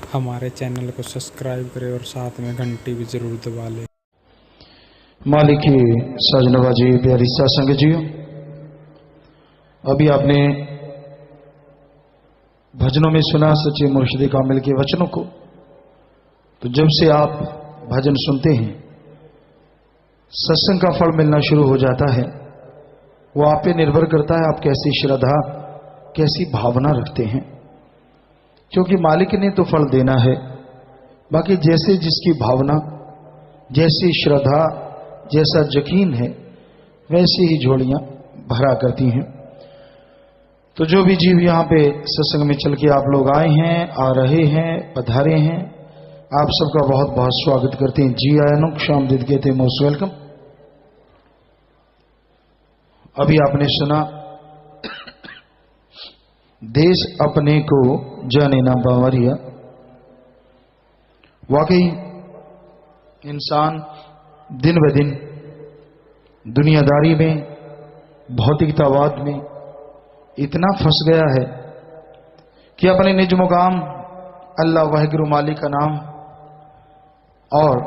हमारे चैनल को सब्सक्राइब करें और साथ में घंटी भी जरूर दबा लें। मालिक की सजनवाजी प्यारी सत्संग जी, अभी आपने भजनों में सुना सच्चे मुर्शिद कामिल के वचनों को। तो जब से आप भजन सुनते हैं सत्संग का फल मिलना शुरू हो जाता है। वो आप पे निर्भर करता है आप कैसी श्रद्धा कैसी भावना रखते हैं, क्योंकि मालिक ने तो फल देना है। बाकी जैसे जिसकी भावना, जैसी श्रद्धा, जैसा यकीन है, वैसी ही झोलियां भरा करती हैं। तो जो भी जीव यहां पे सत्संग में चल के आप लोग आए हैं, आ रहे हैं, पधारे हैं, आप सबका बहुत बहुत स्वागत करते हैं। जी आयनुक शामदीद कहते हैं, मोस्ट वेलकम। अभी आपने सुना देश अपने को जाने ना बावरिया। वाकई इंसान दिन ब दिन दुनियादारी में, भौतिकतावाद में इतना फंस गया है कि अपने निज मुकाम अल्लाह वाहिगुरु मालिक का नाम और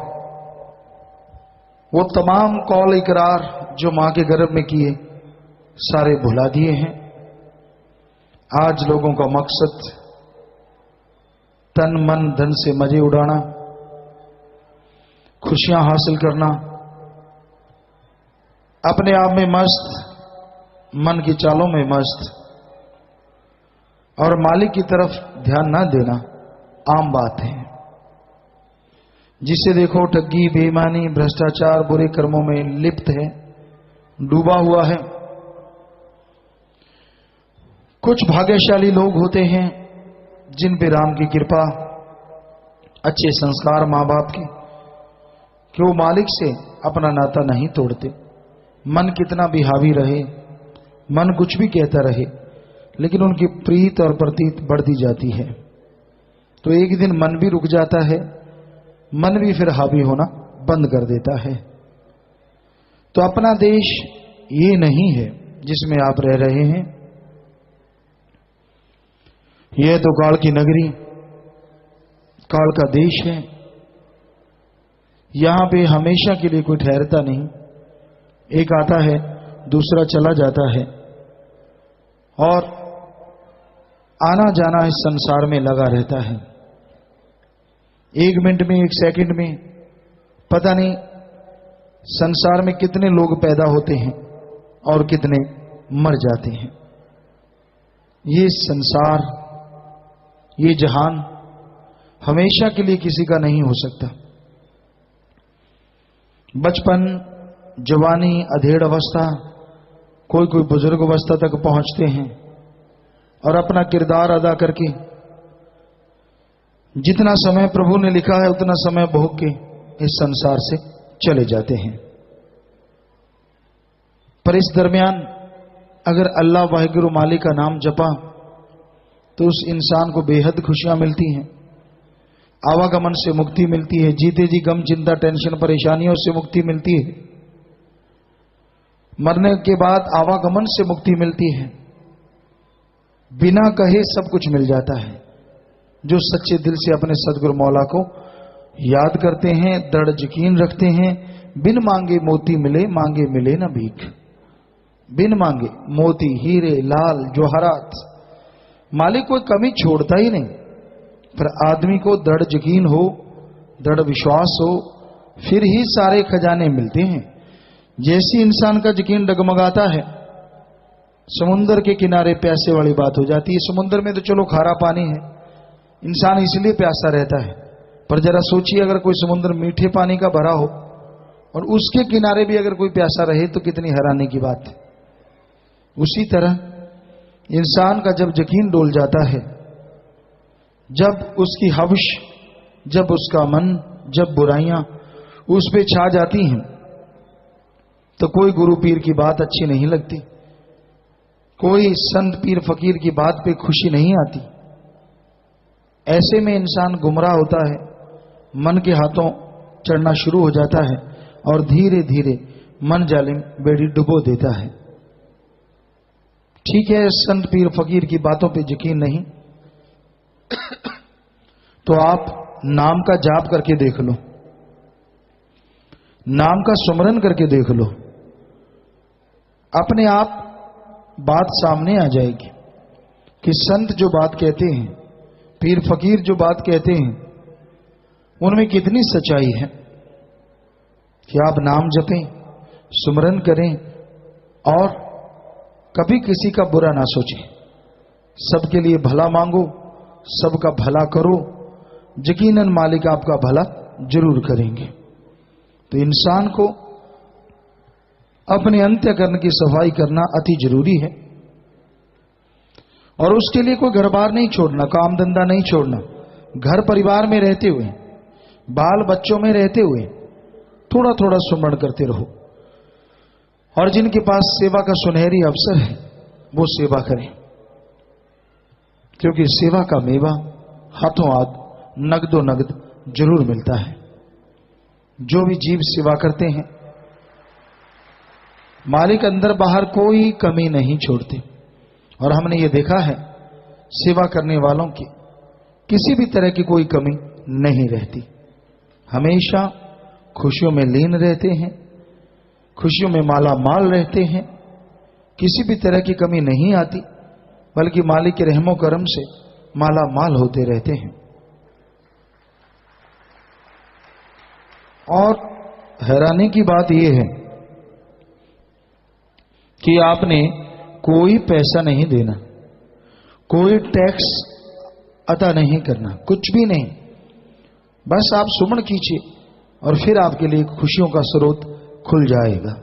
वो तमाम कौल इकरार जो मां के गर्भ में किए सारे भुला दिए हैं। आज लोगों का मकसद तन मन धन से मजे उड़ाना, खुशियां हासिल करना, अपने आप में मस्त, मन की चालों में मस्त और मालिक की तरफ ध्यान ना देना आम बात है। जिसे देखो ठगी, बेईमानी, भ्रष्टाचार, बुरे कर्मों में लिप्त है, डूबा हुआ है। कुछ भाग्यशाली लोग होते हैं जिन पे राम की कृपा, अच्छे संस्कार मां बाप के, कि वो मालिक से अपना नाता नहीं तोड़ते। मन कितना भी हावी रहे, मन कुछ भी कहता रहे, लेकिन उनकी प्रीत और प्रतीत बढ़ती जाती है। तो एक दिन मन भी रुक जाता है, मन भी फिर हावी होना बंद कर देता है। तो अपना देश ये नहीं है जिसमें आप रह रहे हैं। यह तो काल की नगरी, काल का देश है। यहां पे हमेशा के लिए कोई ठहरता नहीं, एक आता है दूसरा चला जाता है और आना जाना इस संसार में लगा रहता है। एक मिनट में, एक सेकंड में पता नहीं संसार में कितने लोग पैदा होते हैं और कितने मर जाते हैं। ये संसार, ये जहान हमेशा के लिए किसी का नहीं हो सकता। बचपन, जवानी, अधेड़ अवस्था, कोई कोई बुजुर्ग अवस्था तक पहुंचते हैं और अपना किरदार अदा करके जितना समय प्रभु ने लिखा है उतना समय भोग के इस संसार से चले जाते हैं। पर इस दरमियान अगर अल्लाह वाहिगुरु मालिक का नाम जपा तो उस इंसान को बेहद खुशियां मिलती हैं, आवागमन से मुक्ति मिलती है, जीते जी गम, चिंता, टेंशन, परेशानियों से मुक्ति मिलती है, मरने के बाद आवागमन से मुक्ति मिलती है। बिना कहे सब कुछ मिल जाता है। जो सच्चे दिल से अपने सदगुरु मौला को याद करते हैं, दृढ़ यकीन रखते हैं, बिन मांगे मोती मिले, मांगे मिले ना भीख। बिन मांगे मोती, हीरे, लाल, जवाहरात, मालिक कोई कमी छोड़ता ही नहीं। पर आदमी को दृढ़ यकीन हो, दृढ़ विश्वास हो, फिर ही सारे खजाने मिलते हैं। जैसी इंसान का यकीन डगमगाता है, समुद्र के किनारे प्यासे वाली बात हो जाती है। समुद्र में तो चलो खारा पानी है, इंसान इसलिए प्यासा रहता है, पर जरा सोचिए अगर कोई समुद्र मीठे पानी का भरा हो और उसके किनारे भी अगर कोई प्यासा रहे तो कितनी हैरानी की बात है। उसी तरह इंसान का जब यकीन डोल जाता है, जब उसकी हवश, जब उसका मन, जब बुराइयां उस पे छा जाती हैं, तो कोई गुरु पीर की बात अच्छी नहीं लगती, कोई संत पीर फकीर की बात पे खुशी नहीं आती। ऐसे में इंसान गुमराह होता है, मन के हाथों चढ़ना शुरू हो जाता है और धीरे धीरे मन जालिम बेड़ी डुबो देता है। ठीक है, संत पीर फकीर की बातों पे यकीन नहीं, तो आप नाम का जाप करके देख लो, नाम का सुमरन करके देख लो, अपने आप बात सामने आ जाएगी कि संत जो बात कहते हैं, पीर फकीर जो बात कहते हैं, उनमें कितनी सच्चाई है। कि आप नाम जपें, सुमरन करें और कभी किसी का बुरा ना सोचें, सबके लिए भला मांगो, सबका भला करो, यकीनन मालिक आपका भला जरूर करेंगे। तो इंसान को अपने अंत्यकरण की सफाई करना अति जरूरी है और उसके लिए कोई घर बार नहीं छोड़ना, काम धंधा नहीं छोड़ना। घर परिवार में रहते हुए, बाल बच्चों में रहते हुए थोड़ा थोड़ा सुमरण करते रहो और जिनके पास सेवा का सुनहरी अवसर है वो सेवा करें, क्योंकि सेवा का मेवा हाथों हाथ नगदो नगद जरूर मिलता है। जो भी जीव सेवा करते हैं मालिक अंदर बाहर कोई कमी नहीं छोड़ते और हमने ये देखा है सेवा करने वालों की किसी भी तरह की कोई कमी नहीं रहती, हमेशा खुशियों में लीन रहते हैं, खुशियों में माला माल रहते हैं, किसी भी तरह की कमी नहीं आती, बल्कि मालिक के रहमो करम से माला माल होते रहते हैं। और हैरानी की बात यह है कि आपने कोई पैसा नहीं देना, कोई टैक्स अदा नहीं करना, कुछ भी नहीं, बस आप सुमन कीजिए और फिर आपके लिए खुशियों का स्रोत खुल जाएगा।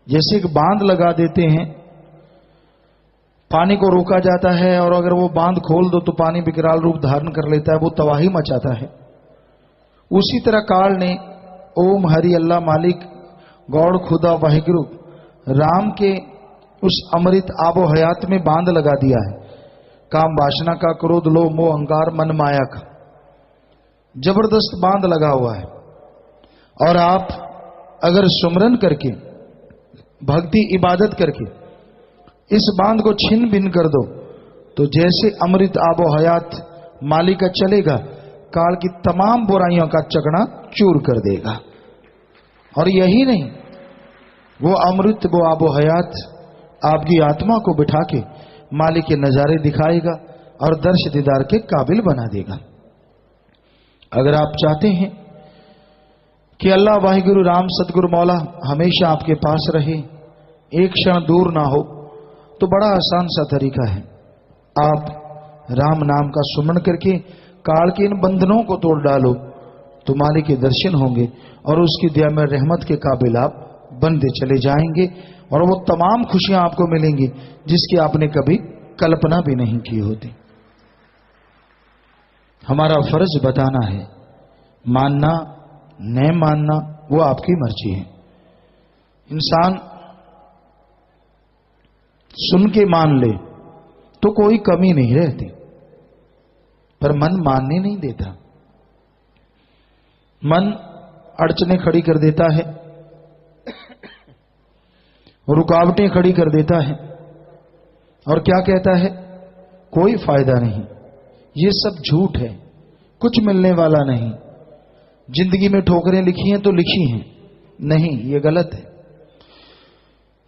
जैसे एक बांध लगा देते हैं, पानी को रोका जाता है और अगर वो बांध खोल दो तो पानी विकराल रूप धारण कर लेता है, वो तबाही मचाता है। उसी तरह काल ने ओम हरि अल्लाह मालिक गौड़ खुदा वाहिगुरु राम के उस अमृत आबो हयात में बांध लगा दिया है। काम वासना का, क्रोध लोभ मोह अहंकार मन माया का जबरदस्त बांध लगा हुआ है। और आप अगर सुमरन करके, भक्ति इबादत करके इस बांध को छिन भिन कर दो तो जैसे अमृत आबो हयात मालिक का चलेगा, काल की तमाम बुराइयों का चकना चूर कर देगा। और यही नहीं, वो अमृत, वो आबो हयात आपकी आत्मा को बिठा के मालिक के नजारे दिखाएगा और दर्श दीदार के काबिल बना देगा। अगर आप चाहते हैं कि अल्लाह वाहिगुरु राम सतगुरु मौला हमेशा आपके पास रहे, एक क्षण दूर ना हो, तो बड़ा आसान सा तरीका है। आप राम नाम का सुमरण करके काल के इन बंधनों को तोड़ डालो तो मालिक के दर्शन होंगे और उसकी दया में रहमत के काबिल आप बनते चले जाएंगे और वो तमाम खुशियां आपको मिलेंगी जिसकी आपने कभी कल्पना भी नहीं की होती। हमारा फर्ज बताना है, मानना न मानना वो आपकी मर्जी है। इंसान सुन के मान ले तो कोई कमी नहीं रहती, पर मन मानने नहीं देता। मन अड़चने खड़ी कर देता है, रुकावटें खड़ी कर देता है और क्या कहता है, कोई फायदा नहीं, ये सब झूठ है, कुछ मिलने वाला नहीं, जिंदगी में ठोकरें लिखी हैं तो लिखी हैं, नहीं, ये गलत है।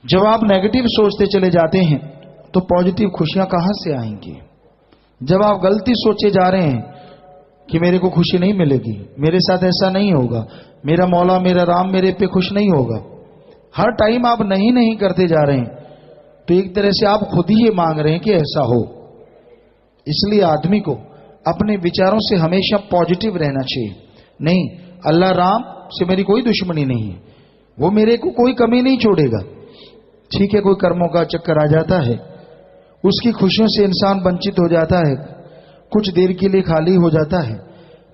जब आप नेगेटिव सोचते चले जाते हैं तो पॉजिटिव खुशियां कहां से आएंगी? जब आप गलती सोचे जा रहे हैं कि मेरे को खुशी नहीं मिलेगी, मेरे साथ ऐसा नहीं होगा, मेरा मौला मेरा राम मेरे पे खुश नहीं होगा, हर टाइम आप नहीं नहीं करते जा रहे हैं, तो एक तरह से आप खुद ही ये मांग रहे हैं कि ऐसा हो। इसलिए आदमी को अपने विचारों से हमेशा पॉजिटिव रहना चाहिए। नहीं, अल्लाह राम से मेरी कोई दुश्मनी नहीं है, वो मेरे को कोई कमी नहीं छोड़ेगा। ठीक है, कोई कर्मों का चक्कर आ जाता है, उसकी खुशियों से इंसान वंचित हो जाता है, कुछ देर के लिए खाली हो जाता है,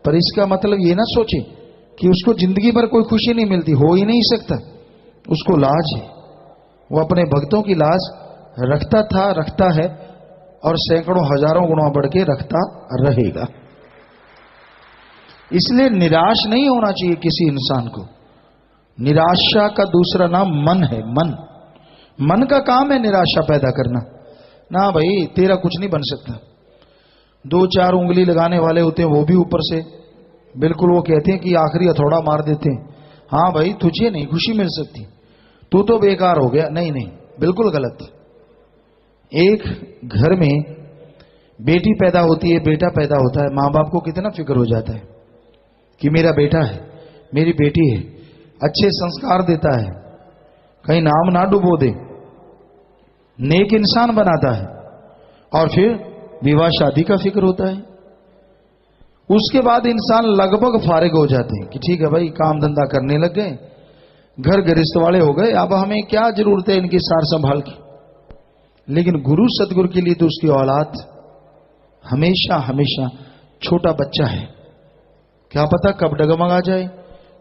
पर इसका मतलब ये ना सोचे कि उसको जिंदगी भर कोई खुशी नहीं मिलती, हो ही नहीं सकता। उसको लाज है, वो अपने भक्तों की लाज रखता था, रखता है और सैकड़ों हजारों गुणों बढ़ के रखता रहेगा। इसलिए निराश नहीं होना चाहिए किसी इंसान को। निराशा का दूसरा नाम मन है। मन का काम है निराशा पैदा करना। ना भाई, तेरा कुछ नहीं बन सकता, दो चार उंगली लगाने वाले होते हैं, वो भी ऊपर से बिल्कुल वो कहते हैं कि आखिरी हथौड़ा मार देते हैं, हाँ भाई तुझे नहीं खुशी मिल सकती, तू तो बेकार हो गया। नहीं नहीं, बिल्कुल गलत। एक घर में बेटी पैदा होती है, बेटा पैदा होता है, मां बाप को कितना फिक्र हो जाता है कि मेरा बेटा है, मेरी बेटी है, अच्छे संस्कार देता है, कहीं नाम ना डुबो दे, नेक इंसान बनाता है। और फिर विवाह शादी का फिक्र होता है। उसके बाद इंसान लगभग फारिग हो जाते हैं कि ठीक है भाई, काम धंधा करने लग गए, घर गृहस्थ वाले हो गए, अब हमें क्या जरूरत है इनकी सार संभाल की। लेकिन गुरु सदगुरु के लिए तो उसकी औलाद हमेशा हमेशा छोटा बच्चा है। क्या पता कब डगमगा जाए,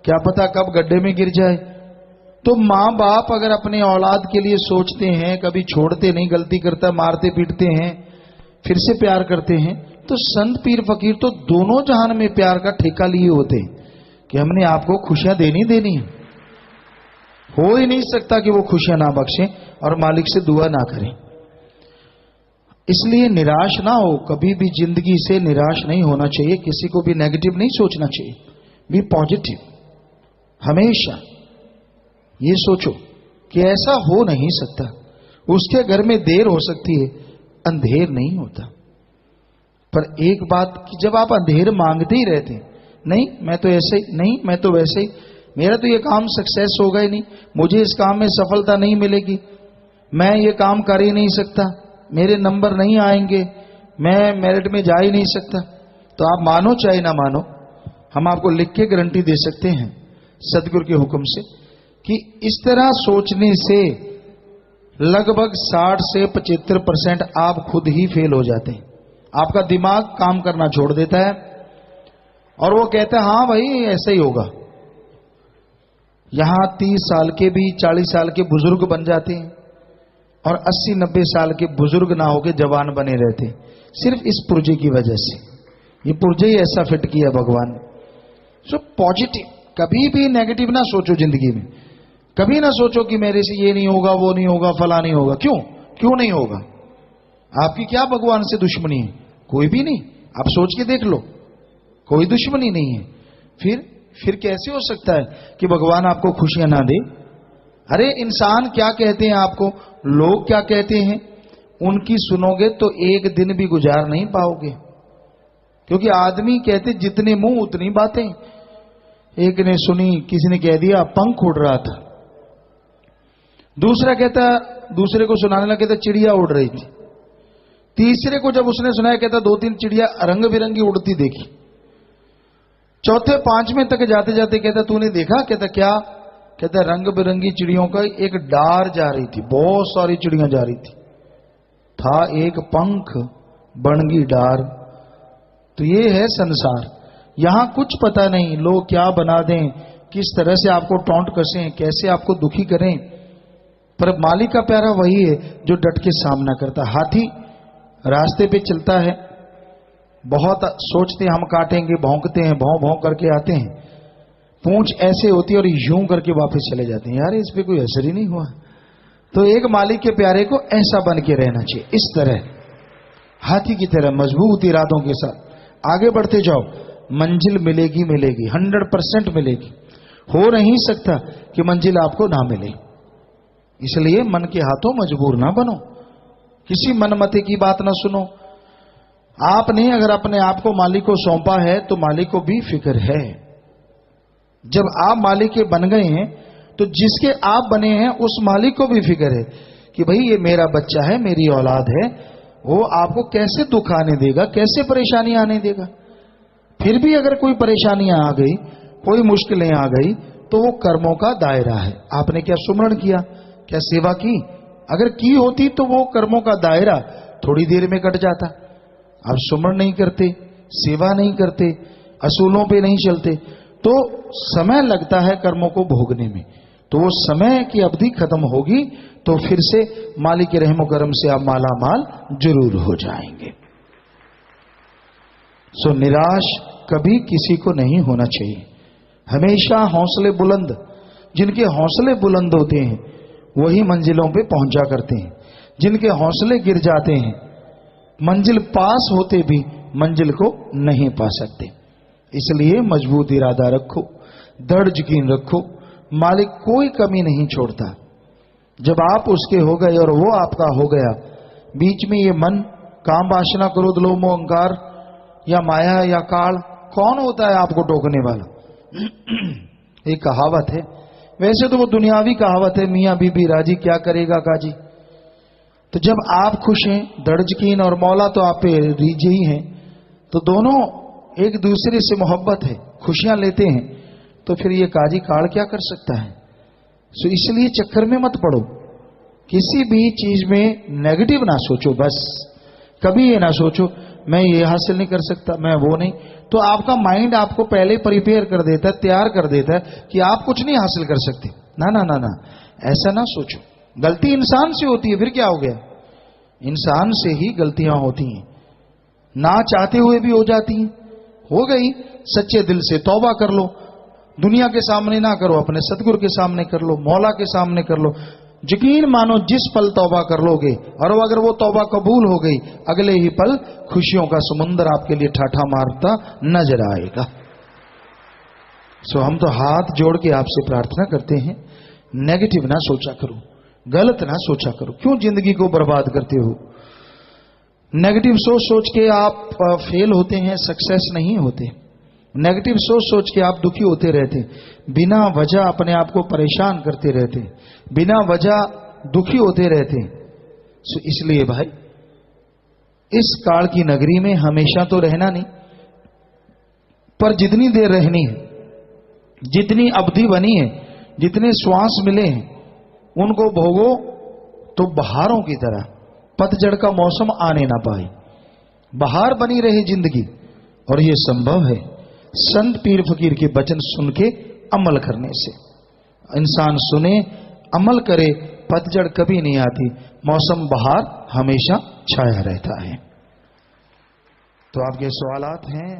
क्या पता कब गड्ढे में गिर जाए। तो मां बाप अगर अपने औलाद के लिए सोचते हैं, कभी छोड़ते नहीं, गलती करता मारते पीटते हैं, फिर से प्यार करते हैं, तो संत पीर फकीर तो दोनों जहान में प्यार का ठेका लिए होते हैं कि हमने आपको खुशियां देनी है। हो ही नहीं सकता कि वो खुशियां ना बख्शें और मालिक से दुआ ना करें। इसलिए निराश ना हो, कभी भी जिंदगी से निराश नहीं होना चाहिए, किसी को भी नेगेटिव नहीं सोचना चाहिए, बी पॉजिटिव। हमेशा ये सोचो कि ऐसा हो नहीं सकता, उसके घर में देर हो सकती है, अंधेर नहीं होता। पर एक बात कि जब आप अंधेर मांगते ही रहते, नहीं मैं तो ऐसे ही, नहीं मैं तो वैसे ही, मेरा तो ये काम सक्सेस होगा ही नहीं, मुझे इस काम में सफलता नहीं मिलेगी, मैं ये काम कर ही नहीं सकता, मेरे नंबर नहीं आएंगे, मैं मेरिट में जा ही नहीं सकता, तो आप मानो चाहे ना मानो, हम आपको लिख के गारंटी दे सकते हैं सदगुरु के हुक्म से कि इस तरह सोचने से लगभग 60 से 75% आप खुद ही फेल हो जाते हैं। आपका दिमाग काम करना छोड़ देता है और वो कहता है हाँ भाई ऐसा ही होगा। यहां 30 साल के भी 40 साल के बुजुर्ग बन जाते हैं और 80-90 साल के बुजुर्ग ना होके जवान बने रहते, सिर्फ इस पुर्जे की वजह से। ये पुर्जे ही ऐसा फिट किया भगवान। सो पॉजिटिव, कभी भी नेगेटिव ना सोचो जिंदगी में। कभी ना सोचो कि मेरे से ये नहीं होगा, वो नहीं होगा, फला नहीं होगा। क्यों नहीं होगा? आपकी क्या भगवान से दुश्मनी है? कोई भी नहीं। आप सोच के देख लो, कोई दुश्मनी नहीं है। फिर कैसे हो सकता है कि भगवान आपको खुशियां ना दे? अरे इंसान क्या कहते हैं आपको, लोग क्या कहते हैं, उनकी सुनोगे तो एक दिन भी गुजार नहीं पाओगे। क्योंकि आदमी कहते जितने मुंह उतनी बातें। एक ने सुनी, किसी ने कह दिया पंख उड़ रहा था, दूसरा कहता, दूसरे को सुनाने लगा कहता चिड़िया उड़ रही थी, तीसरे को जब उसने सुनाया कहता 2-3 चिड़िया रंग बिरंगी उड़ती देखी, चौथे 5वें तक जाते जाते कहता तूने देखा? कहता क्या? कहता रंग बिरंगी चिड़ियों का एक डार जा रही थी, बहुत सारी चिड़ियां जा रही थी, था एक पंख बनगी डार। तो ये है संसार। यहां कुछ पता नहीं लोग क्या बना दें, किस तरह से आपको टॉन्ट कसें, कैसे आपको दुखी करें, पर मालिक का प्यारा वही है जो डट के सामना करता। हाथी रास्ते पे चलता है, बहुत सोचते हैं हम काटेंगे, भौंकते हैं, भौं भौं करके आते हैं, पूंछ ऐसे होती है और यूं करके वापस चले जाते हैं, यार इस पे कोई असर ही नहीं हुआ। तो एक मालिक के प्यारे को ऐसा बन के रहना चाहिए, इस तरह हाथी की तरह मजबूत इरादों के साथ आगे बढ़ते जाओ, मंजिल मिलेगी मिलेगी, 100% मिलेगी। हो नहीं सकता कि मंजिल आपको ना मिले। इसलिए मन के हाथों मजबूर ना बनो, किसी मनमते की बात ना सुनो। आपने अगर अपने आप को मालिक को सौंपा है तो मालिक को भी फिक्र है। जब आप मालिक के बन गए हैं तो जिसके आप बने हैं उस मालिक को भी फिक्र है कि भाई ये मेरा बच्चा है, मेरी औलाद है, वो आपको कैसे दुख आने देगा, कैसे परेशानी आने देगा। फिर भी अगर कोई परेशानियां आ गई, कोई मुश्किलें आ गई, तो वो कर्मों का दायरा है। आपने क्या सुमरण किया, क्या सेवा की? अगर की होती तो वो कर्मों का दायरा थोड़ी देर में कट जाता। आप सुमरण नहीं करते, सेवा नहीं करते, असूलों पे नहीं चलते, तो समय लगता है कर्मों को भोगने में। तो वो समय की अवधि खत्म होगी तो फिर से मालिक के रहमो करम से आप माला माल जरूर हो जाएंगे। सो निराश कभी किसी को नहीं होना चाहिए। हमेशा हौसले बुलंद, जिनके हौसले बुलंद होते हैं वही मंजिलों पे पहुंचा करते हैं। जिनके हौसले गिर जाते हैं, मंजिल पास होते भी मंजिल को नहीं पा सकते। इसलिए मजबूत इरादा रखो, दृढ़ यकीन रखो, मालिक कोई कमी नहीं छोड़ता। जब आप उसके हो गए और वो आपका हो गया, बीच में ये मन, काम, वासना, क्रोध, लोभ, मोह, अहंकार या माया या काल, कौन होता है आपको टोकने वाला? एक कहावत है, वैसे तो वो दुनियावी कहावत है, मियां बीबी राजी क्या करेगा काजी। तो जब आप खुश हैं, दृढ़ यकीन और मौला तो आप पे रीझे ही हैं, तो दोनों एक दूसरे से मोहब्बत है, खुशियां लेते हैं, तो फिर ये काजी काल क्या कर सकता है? सो इसलिए चक्कर में मत पड़ो, किसी भी चीज में नेगेटिव ना सोचो। बस कभी ये ना सोचो मैं ये हासिल नहीं कर सकता, मैं वो नहीं। तो आपका माइंड आपको पहले प्रिपेयर कर देता है, तैयार कर देता है कि आप कुछ नहीं हासिल कर सकते। ना ना ना ना, ऐसा ना सोचो। गलती इंसान से होती है, फिर क्या हो गया? इंसान से ही गलतियां होती हैं, ना चाहते हुए भी हो जाती हैं। हो गई, सच्चे दिल से तौबा कर लो। दुनिया के सामने ना करो, अपने सतगुरु के सामने कर लो, मौला के सामने कर लो। यकीन मानो जिस पल तौबा कर लोगे और अगर वो तौबा कबूल हो गई, अगले ही पल खुशियों का समुद्र आपके लिए ठाठा मारता नजर आएगा। सो हम तो हाथ जोड़ के आपसे प्रार्थना करते हैं, नेगेटिव ना सोचा करो, गलत ना सोचा करो। क्यों जिंदगी को बर्बाद करते हो? नेगेटिव सोच सोच के आप फेल होते हैं, सक्सेस नहीं होते। नेगेटिव सोच सोच के आप दुखी होते रहते, बिना वजह अपने आप को परेशान करते रहते, बिना वजह दुखी होते रहते। सो इसलिए भाई, इस काल की नगरी में हमेशा तो रहना नहीं, पर जितनी देर रहनी है, जितनी अवधि बनी है, जितने श्वास मिले हैं, उनको भोगो तो बहारों की तरह। पतझड़ का मौसम आने ना पाए, बहार बनी रहे जिंदगी। और यह संभव है संत पीर फकीर के वचन सुन के अमल करने से। इंसान सुने, अमल करे, पतझड़ कभी नहीं आती, मौसम बहार हमेशा छाया रहता है। तो आपके सवालात हैं?